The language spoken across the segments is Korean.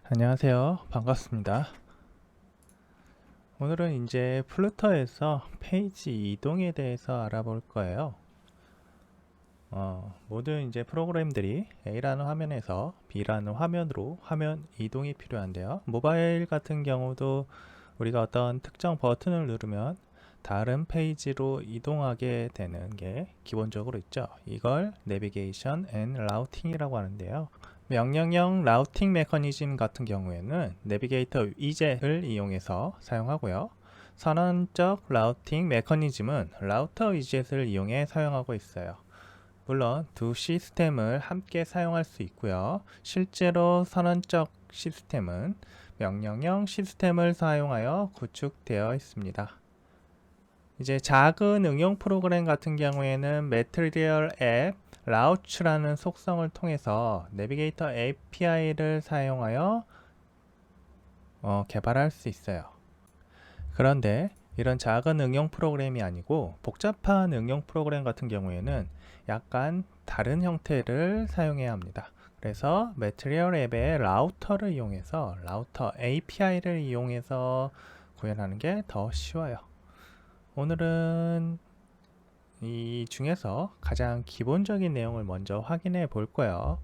안녕하세요. 반갑습니다. 오늘은 이제 플루터에서 페이지 이동에 대해서 알아볼 거예요. 모든 이제 프로그램들이 A라는 화면에서 B라는 화면으로 화면 이동이 필요한데요. 모바일 같은 경우도 우리가 어떤 특정 버튼을 누르면 다른 페이지로 이동하게 되는 게 기본적으로 있죠. 이걸 내비게이션 앤 라우팅이라고 하는데요. 명령형 라우팅 메커니즘 같은 경우에는 내비게이터 위젯을 이용해서 사용하고요. 선언적 라우팅 메커니즘은 라우터 위젯을 이용해 사용하고 있어요. 물론 두 시스템을 함께 사용할 수 있고요. 실제로 선언적 시스템은 명령형 시스템을 사용하여 구축되어 있습니다. 이제 작은 응용 프로그램 같은 경우에는 매트리얼 앱 라우츠라는 속성을 통해서 내비게이터 API를 사용하여 개발할 수 있어요. 그런데 이런 작은 응용 프로그램이 아니고 복잡한 응용 프로그램 같은 경우에는 약간 다른 형태를 사용해야 합니다. 그래서 매트리얼 앱의 라우터를 이용해서 라우터 API를 이용해서 구현하는 게 더 쉬워요. 오늘은 이 중에서 가장 기본적인 내용을 먼저 확인해 볼 거예요.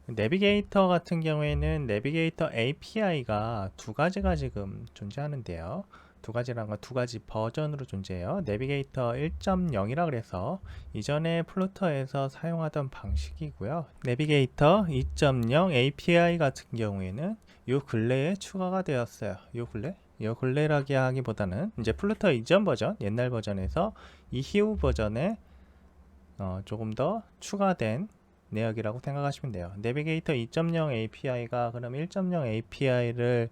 내비게이터 같은 경우에는 내비게이터 API가 두 가지가 지금 존재하는데요. 두 가지란 건 두 가지 버전으로 존재해요. 내비게이터 1.0이라 그래서 이전에 플루터에서 사용하던 방식이고요. 내비게이터 2.0 API 같은 경우에는 요 근래에 추가가 되었어요. 요 근래라기 하기보다는 이제 플루터 이전 버전, 옛날 버전에서 이후 버전에 조금 더 추가된 내역이라고 생각하시면 돼요. 내비게이터 2.0 API가 그럼 1.0 API를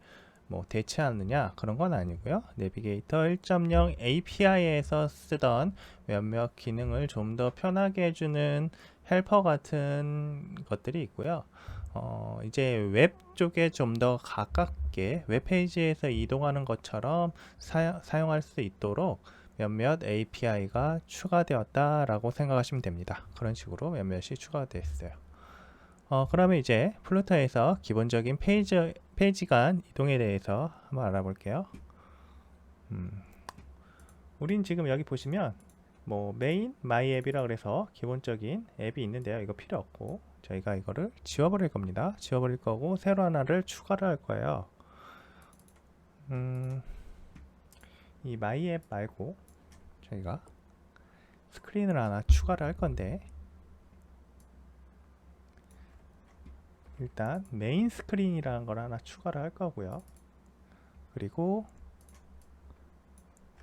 뭐 대체하느냐 그런 건 아니고요. 내비게이터 1.0 API에서 쓰던 몇몇 기능을 좀 더 편하게 해주는 헬퍼 같은 것들이 있고요. 이제 웹 쪽에 좀 더 가깝게 웹페이지에서 이동하는 것처럼 사용할 수 있도록 몇몇 API가 추가되었다라고 생각하시면 됩니다. 그런 식으로 몇몇이 추가됐어요. 그러면 이제 플루터에서 기본적인 페이지 간 이동에 대해서 한번 알아볼게요. 우린 지금 여기 보시면 뭐 메인 마이 앱이라 그래서 기본적인 앱이 있는데요. 이거 필요 없고 저희가 이거를 지워버릴 겁니다. 지워버릴 거고 새로 하나를 추가를 할 거예요. 이 마이 앱 말고 저희가 스크린을 하나 추가를 할 건데 일단 메인 스크린이라는 걸 하나 추가를 할 거고요. 그리고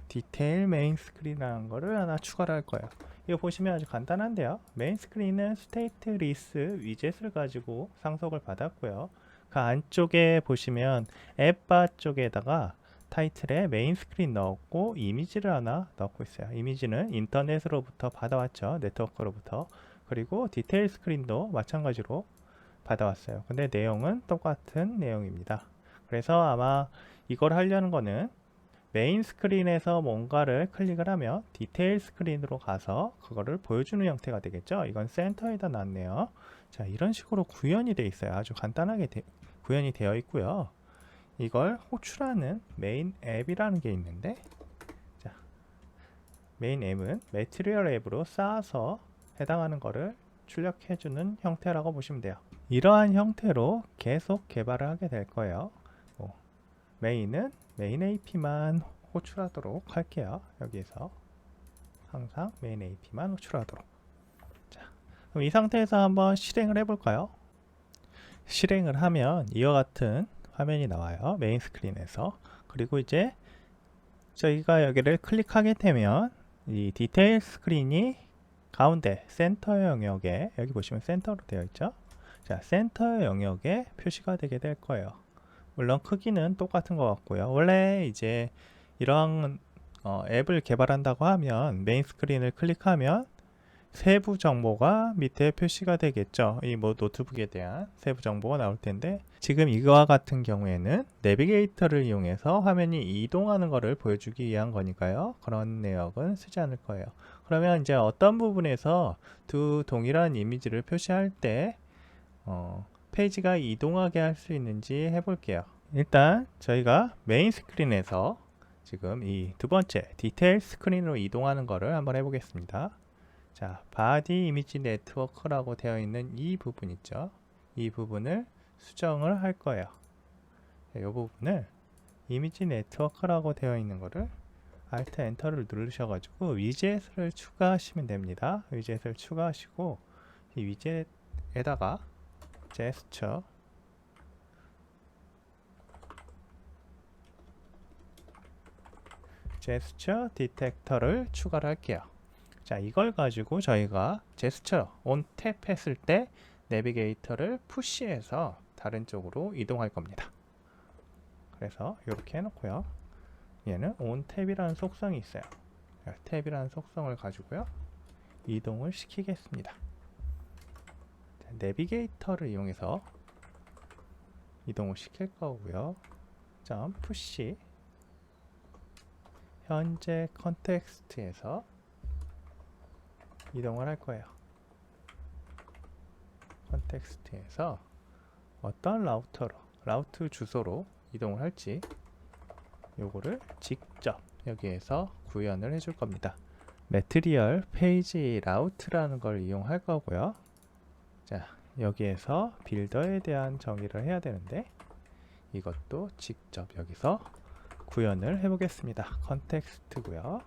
디테일 메인 스크린이라는 거를 하나 추가를 할 거예요. 이거 보시면 아주 간단한데요. 메인 스크린은 스테이트 리스 위젯을 가지고 상속을 받았고요. 그 안쪽에 보시면 앱바 쪽에다가 타이틀에 메인 스크린 넣었고 이미지를 하나 넣고 있어요. 이미지는 인터넷으로부터 받아왔죠. 네트워크로부터. 그리고 디테일 스크린도 마찬가지로 받아왔어요. 근데 내용은 똑같은 내용입니다. 그래서 아마 이걸 하려는 거는 메인 스크린에서 뭔가를 클릭을 하면 디테일 스크린으로 가서 그거를 보여주는 형태가 되겠죠. 이건 센터에다 놨네요. 자, 이런 식으로 구현이 되어 있어요. 아주 간단하게 구현이 되어 있고요. 이걸 호출하는 메인 앱이라는 게 있는데, 자, 메인 앱은 매트리얼 앱으로 쌓아서 해당하는 거를 출력해주는 형태라고 보시면 돼요. 이러한 형태로 계속 개발을 하게 될 거예요. 메인은 메인 AP만 호출하도록 할게요. 여기에서 항상 메인 AP만 호출하도록. 자, 그럼 이 상태에서 한번 실행을 해볼까요? 실행을 하면 이와 같은 화면이 나와요. 메인 스크린에서. 그리고 이제 저희가 여기를 클릭하게 되면 이 디테일 스크린이 가운데 센터 영역에 여기 보시면 센터로 되어 있죠. 자, 센터 영역에 표시가 되게 될 거예요. 물론 크기는 똑같은 것 같고요. 원래 이제 이러한 앱을 개발한다고 하면 메인 스크린을 클릭하면 세부 정보가 밑에 표시가 되겠죠. 이 뭐 노트북에 대한 세부 정보가 나올 텐데 지금 이거와 같은 경우에는 내비게이터를 이용해서 화면이 이동하는 것을 보여주기 위한 거니까요. 그런 내역은 쓰지 않을 거예요. 그러면 이제 어떤 부분에서 두 동일한 이미지를 표시할 때 페이지가 이동하게 할 수 있는지 해볼게요. 일단 저희가 메인 스크린에서 지금 이 두 번째 디테일 스크린으로 이동하는 거를 한번 해보겠습니다. 자, 바디 이미지 네트워크라고 되어 있는 이 부분 있죠. 이 부분을 수정을 할 거예요. 이 부분을 이미지 네트워크라고 되어 있는 거를 Alt 엔터를 누르셔가지고 위젯을 추가하시면 됩니다. 위젯을 추가하시고 이 위젯에다가 제스처 디텍터를 추가를 할게요. 자, 이걸 가지고 저희가 제스처 온 탭 했을 때 내비게이터를 푸시해서 다른 쪽으로 이동할 겁니다. 그래서 이렇게 해놓고요. 얘는 온 탭이라는 속성이 있어요. 탭이라는 속성을 가지고요. 이동을 시키겠습니다. 자, 내비게이터를 이용해서 이동을 시킬 거고요. 점 푸시 현재 컨텍스트에서 이동을 할 거예요. 컨텍스트에서 어떤 라우트 주소로 이동을 할지 요거를 직접 여기에서 구현을 해줄 겁니다. 매트리얼 페이지 라우트라는 걸 이용할 거고요. 자, 여기에서 빌더에 대한 정의를 해야 되는데 이것도 직접 여기서 구현을 해보겠습니다. 컨텍스트고요.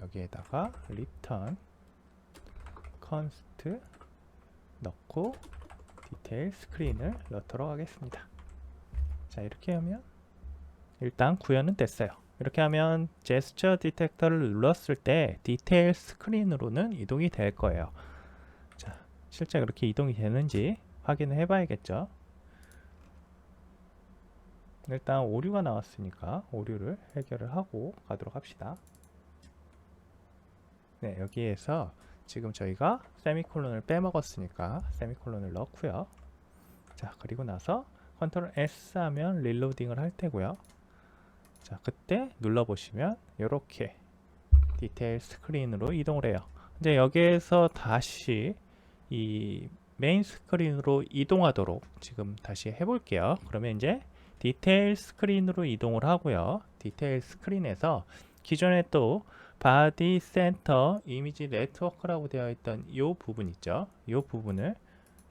여기에다가 return const 넣고 디테일 스크린을 넣도록 하겠습니다. 자, 이렇게 하면 일단 구현은 됐어요. 이렇게 하면 제스처 디텍터를 눌렀을 때 디테일 스크린으로는 이동이 될 거예요. 자, 실제 그렇게 이동이 되는지 확인을 해봐야겠죠. 일단 오류가 나왔으니까 오류를 해결을 하고 가도록 합시다. 네, 여기에서 지금 저희가 세미콜론을 빼먹었으니까 세미콜론을 넣고요. 자, 그리고 나서 컨트롤 S 하면 릴로딩을 할 테고요. 자, 그때 눌러보시면 이렇게 디테일 스크린으로 이동을 해요. 이제 여기에서 다시 이 메인 스크린으로 이동하도록 지금 다시 해볼게요. 그러면 이제 디테일 스크린으로 이동을 하고요. 디테일 스크린에서 기존에 또 바디 센터 이미지 네트워크라고 되어 있던 이 부분 있죠. 이 부분을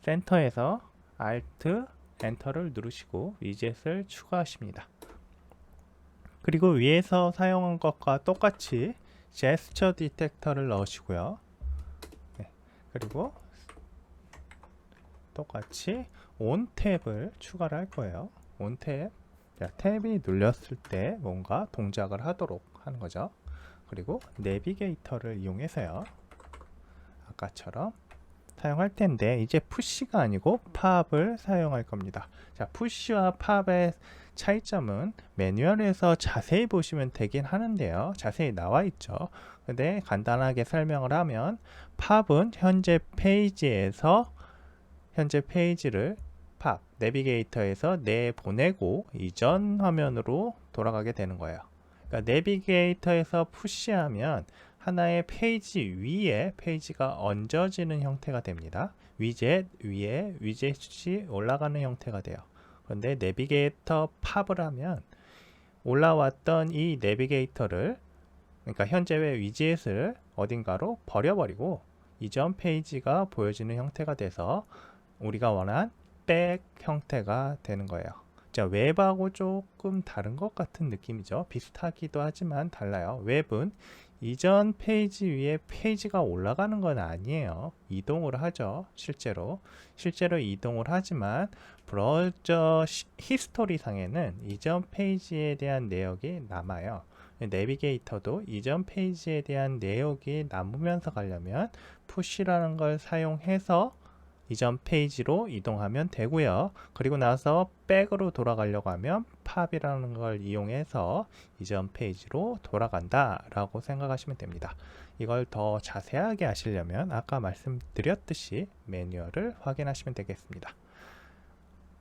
센터에서 Alt 엔터를 누르시고 위젯을 추가하십니다. 그리고 위에서 사용한 것과 똑같이 제스처 디텍터를 넣으시고요. 네, 그리고 똑같이 온 탭을 추가를 할 거예요. 온 탭. 자, 탭이 눌렸을 때 뭔가 동작을 하도록 하는 거죠. 그리고 내비게이터를 이용해서요. 아까처럼 사용할 텐데 이제 푸시가 아니고 팝을 사용할 겁니다. 자, 푸시와 팝의 차이점은 매뉴얼에서 자세히 보시면 되긴 하는데요. 자세히 나와 있죠. 근데 간단하게 설명을 하면 팝은 현재 페이지에서 현재 페이지를 팝 내비게이터에서 내보내고 이전 화면으로 돌아가게 되는 거예요. 그러니까 내비게이터에서 푸시하면 하나의 페이지 위에 페이지가 얹어지는 형태가 됩니다. 위젯 위에 위젯이 올라가는 형태가 돼요. 그런데 내비게이터 팝을 하면 올라왔던 이 내비게이터를, 그러니까 현재의 위젯을 어딘가로 버려버리고 이전 페이지가 보여지는 형태가 돼서 우리가 원한 백 형태가 되는 거예요. 자, 웹하고 조금 다른 것 같은 느낌이죠. 비슷하기도 하지만 달라요. 웹은 이전 페이지 위에 페이지가 올라가는 건 아니에요. 이동을 하죠. 실제로 이동을 하지만 브라우저 히스토리 상에는 이전 페이지에 대한 내역이 남아요. 내비게이터도 이전 페이지에 대한 내역이 남으면서 가려면 푸시라는 걸 사용해서 이전 페이지로 이동하면 되고요. 그리고 나서 백으로 돌아가려고 하면 팝이라는 걸 이용해서 이전 페이지로 돌아간다 라고 생각하시면 됩니다. 이걸 더 자세하게 하시려면 아까 말씀드렸듯이 매뉴얼을 확인하시면 되겠습니다.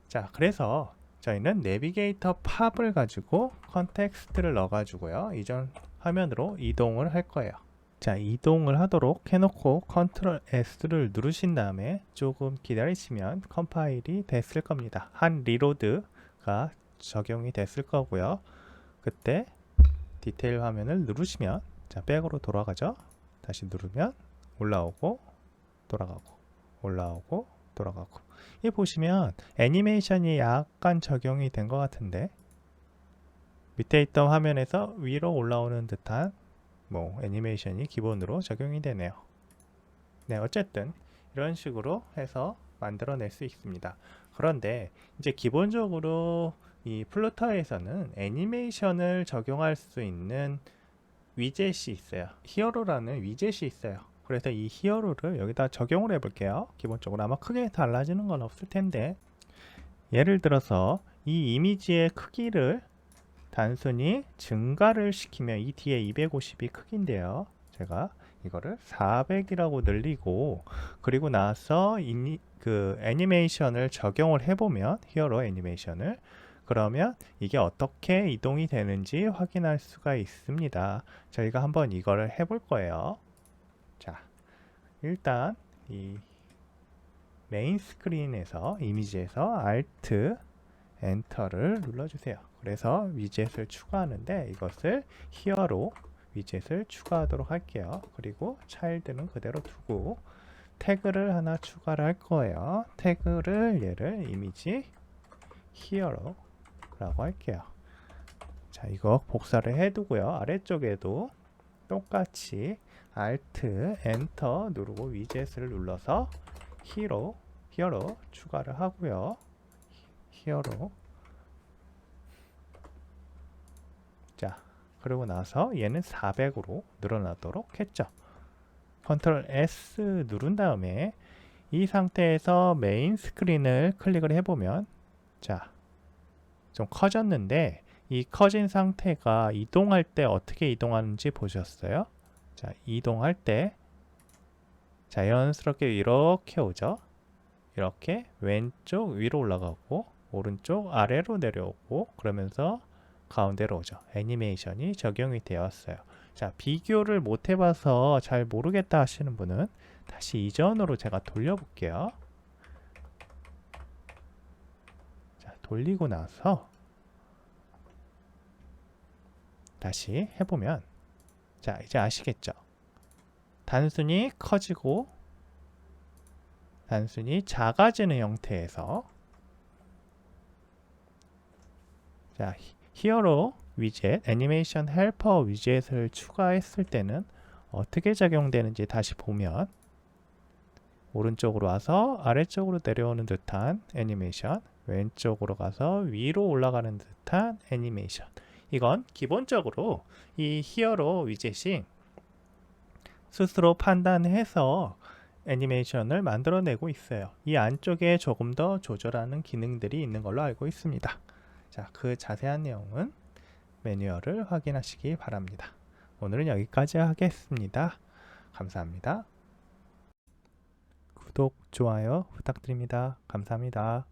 자, 그래서 저희는 내비게이터 팝을 가지고 컨텍스트를 넣어 가지고요, 이전 화면으로 이동을 할 거예요. 자, 이동을 하도록 해놓고 컨트롤 S를 누르신 다음에 조금 기다리시면 컴파일이 됐을 겁니다. 한 리로드가 적용이 됐을 거고요. 그때 디테일 화면을 누르시면, 자, 백으로 돌아가죠. 다시 누르면 올라오고 돌아가고 올라오고 돌아가고. 이 보시면 애니메이션이 약간 적용이 된 것 같은데, 밑에 있던 화면에서 위로 올라오는 듯한 애니메이션이 기본으로 적용이 되네요. 네, 어쨌든 이런 식으로 해서 만들어낼 수 있습니다. 그런데 이제 기본적으로 이 플루터에서는 애니메이션을 적용할 수 있는 위젯이 있어요. 히어로라는 위젯이 있어요. 그래서 이 히어로를 여기다 적용을 해볼게요. 기본적으로 아마 크게 달라지는 건 없을 텐데, 예를 들어서 이 이미지의 크기를 단순히 증가를 시키면, 이 뒤에 250이 크기인데요, 제가 이거를 400이라고 늘리고, 그리고 나서 그 애니메이션을 적용을 해보면, 히어로 애니메이션을, 그러면 이게 어떻게 이동이 되는지 확인할 수가 있습니다. 저희가 한번 이거를 해볼 거예요. 자, 일단 이 메인 스크린에서, 이미지에서 Alt 엔터를 눌러주세요. 그래서 위젯을 추가하는데, 이것을 히어로 위젯을 추가하도록 할게요. 그리고 차일드는 그대로 두고 태그를 하나 추가를 할 거예요. 태그를 얘를 이미지 히어로라고 할게요. 자, 이거 복사를 해두고요. 아래쪽에도 똑같이 Alt 엔터 누르고 위젯을 눌러서 히어로 추가를 하고요. 히어로. 자, 그러고 나서 얘는 400으로 늘어나도록 했죠. 컨트롤 S 누른 다음에 이 상태에서 메인 스크린을 클릭을 해보면, 자, 좀 커졌는데, 이 커진 상태가 이동할 때 어떻게 이동하는지 보셨어요? 자, 이동할 때 자연스럽게 이렇게 오죠. 이렇게 왼쪽 위로 올라가고 오른쪽 아래로 내려오고, 그러면서 가운데로 오죠. 애니메이션이 적용이 되었어요. 자, 비교를 못 해봐서 잘 모르겠다 하시는 분은 다시 이전으로 제가 돌려볼게요. 자, 돌리고 나서 다시 해보면, 자, 이제 아시겠죠? 단순히 커지고 단순히 작아지는 형태에서, 자, 히어로 위젯, 애니메이션 헬퍼 위젯을 추가했을 때는 어떻게 적용되는지 다시 보면, 오른쪽으로 와서 아래쪽으로 내려오는 듯한 애니메이션, 왼쪽으로 가서 위로 올라가는 듯한 애니메이션. 이건 기본적으로 이 히어로 위젯이 스스로 판단해서 애니메이션을 만들어내고 있어요. 이 안쪽에 조금 더 조절하는 기능들이 있는 걸로 알고 있습니다. 자, 그 자세한 내용은 매뉴얼을 확인하시기 바랍니다. 오늘은 여기까지 하겠습니다. 감사합니다. 구독, 좋아요 부탁드립니다. 감사합니다.